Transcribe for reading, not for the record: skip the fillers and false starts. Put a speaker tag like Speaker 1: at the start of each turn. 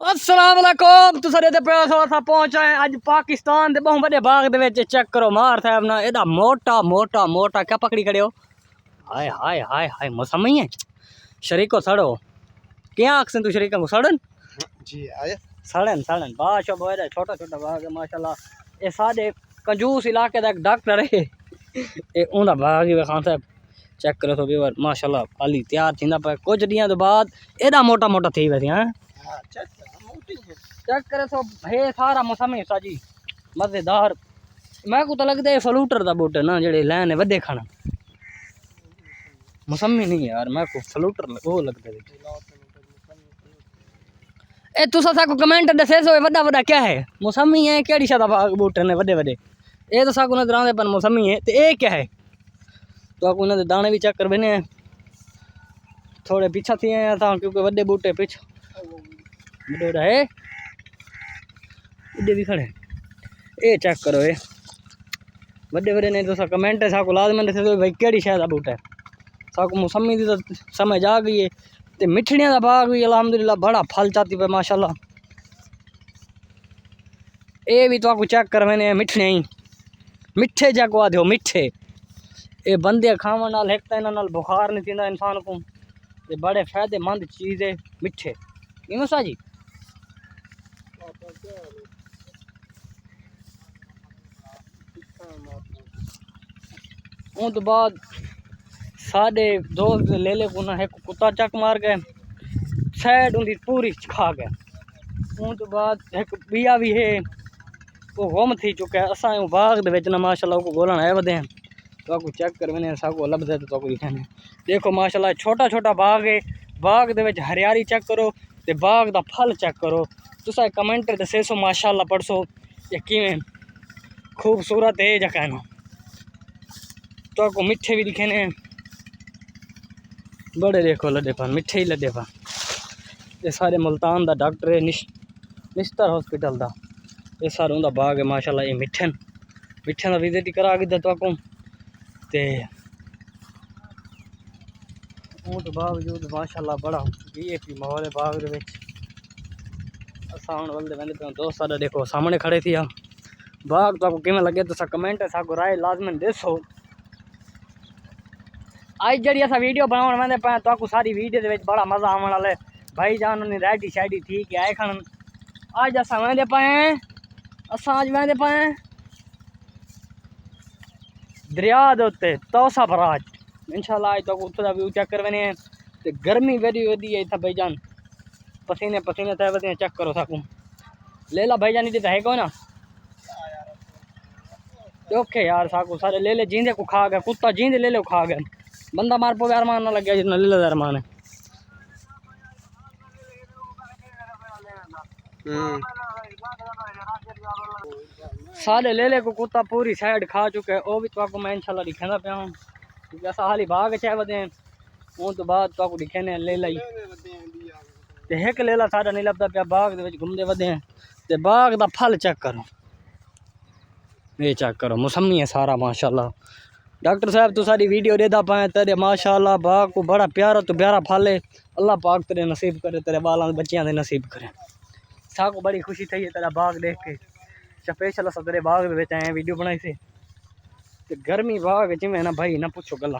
Speaker 1: अस्सलाम वालेकुम तुस दे प्यार असां पहुंच आए अज पाकिस्तान दे बहुत बड़े बाग दे विच चेक करो मार साहब ना एदा मोटा मोटा मोटा क्या पकड़ी खड़े हो। हाय हाय हाय हाय मौसम ही है शरीको सड़ो क्या आखसन तू शरीका को सड़न
Speaker 2: जी आया
Speaker 1: सड़न सड़न बादशाह बोए छोटा छोटा बाग है माशाल्लाह। ये साडे कंजूस इलाके दा एक डॉक्टर है ये उंदा बाग ही खान साहब चेक करो तो व्यूअर माशाल्लाह खाली तैयार थींदा पे कुछ दियां तो बाद एदा मोटा मोटा थी वैसे हां चेक करे तो है सारा मौसम है साजी मजेदार। मैं को तो लगता है फ्लूटर दा बूटा ना जेड़े लैन है वड्डे खाना मौसमी नहीं यार मैं को फ्लूटर वो लगता है। ए तुसा सा को कमेंट दसे सो वड्डा वड्डा क्या है मौसमी है केड़ी शादा बाग बूटे ने वड्डे वड्डे ए तो सा को नजर आंदे पर मौसमी है ते ए क्या है तो आपको इन्हां दे दाने भी चेक कर बने थोड़े पीछा थी आया था क्योंकि वड्डे बूटे पीछे बड़ा है इधे भी खड़े ए चेक करो ये बड़े बड़े ने तो सा कमेंट है साको लाजमन दसे तो भाई केड़ी शय दा बूटा है साको मौसमी दी तो समझ आ गई है ते मिठड़ियां दा बाग भी अल्हम्दुलिल्लाह बड़ा फल चाती पे माशाल्लाह। ए भी तो आपको चेक कर मैंने मिठड़ियां ही मिठे जाको आ दो मिठे ये बंदे खावन नाल एक तो इन्हां नाल बुखार नहीं थींदा इंसान को ये बड़े फायदेमंद चीज़ है मिठे इनो सा जी। उन तो बाद साढ़े दोस्त ले ले को ना एक कुत्ता चक मार गए सैड उनकी पूरी खा गए। उन तो बाद एक बिया भी है वो गुम थी चुका है असा बाग दे विच ना माशाल्लाह को गोलन आए वदे तो आपको चेक कर मैंने साको लभदे तो आपको दिखाने देखो माशाल्लाह छोटा छोटा बाग है बाग दे विच हरियाली चेक करो ते बाग दा फल चेक करो तुसा कमेंट दसे सो माशाल्लाह पढ़सो ये किवें खूबसूरत है जगह ना तो आपको मिठे भी दिखे ने बड़े देखो लदे पान मिठे ही लदे पान ये सारे मुल्तान दा डॉक्टर है निस्तर हॉस्पिटल दा ये सारा उनका बाग है माशाल्लाह ये मिठन मिठन का विजिट करा के तो आपको ते तो बावजूद माशाल्लाह बड़ा वीआईपी माहौल है बाग दे विच असां हुण वल्दे वंदे पे दोस्त साडा देखो सामने खड़े थी बाग तो आपको किवें लगे तो कमेंट है साको राय लाजमन दसो। आज जड़ी असा वीडियो बनाने वंदे पे तो आपको सारी वीडियो दे विच बड़ा मजा आवन वाला है भाई जान ने रेडी शेडी ठीक है आए खन आज असा वंदे पे असा आज वंदे पे दरिया दे उत्ते तौसा बराज इंशाल्लाह आज तो उत्थे दा व्यू चेक करवने ते गर्मी वेरी वदी है इत्थे भाईजान पसीने पसीने थे वदे चेक करो साकू ले ला भाईजान इधर है कोई ना ओके यार साकू सारे ले ले जींदे को खा गए कुत्ता जींदे ले ले खा गए बंदा मार पवे अरमान ना लगे जितना ले ले अरमान है। साले ले ले को कुत्ता पूरी साइड खा चुके है वो भी तो आपको मैं इंशाल्लाह दिखाना पे हूं क्योंकि असा हाली भाग चाहे वदे उन तो बाद तो आपको दिखाने ले लाई ते एक लेला साडा नहीं लभदा पे बाग दे विच घूमदे वदे ते बाग दा फल चेक करो ये चेक करो मौसमी है सारा माशाल्लाह। डॉक्टर साहब तू सारी वीडियो देदा पाए तेरे माशाल्लाह बाग को बड़ा प्यारा तो प्यारा फल है अल्लाह पाक तेरे नसीब करे तेरे बालों बच्चियां दे नसीब करे साको बड़ी खुशी थी है तेरा बाग देख के स्पेशल अस तेरे बाग दे विच आए वीडियो बनाई से गर्मी बाग जिमें ना भाई ना पूछो गल्ला।